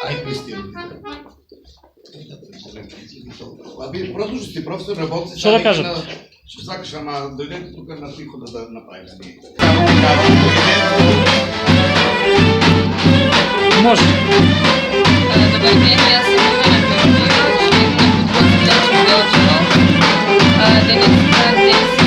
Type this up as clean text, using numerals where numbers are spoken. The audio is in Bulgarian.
Ai Кристина. Вие просто ще сте професор, работите. Що да кажем? Ще сакаш, ама дойдете тук на прихода да направим. Може. Добър ден, аз съм Ивана Георгиева, член на подготвителното дело. Днес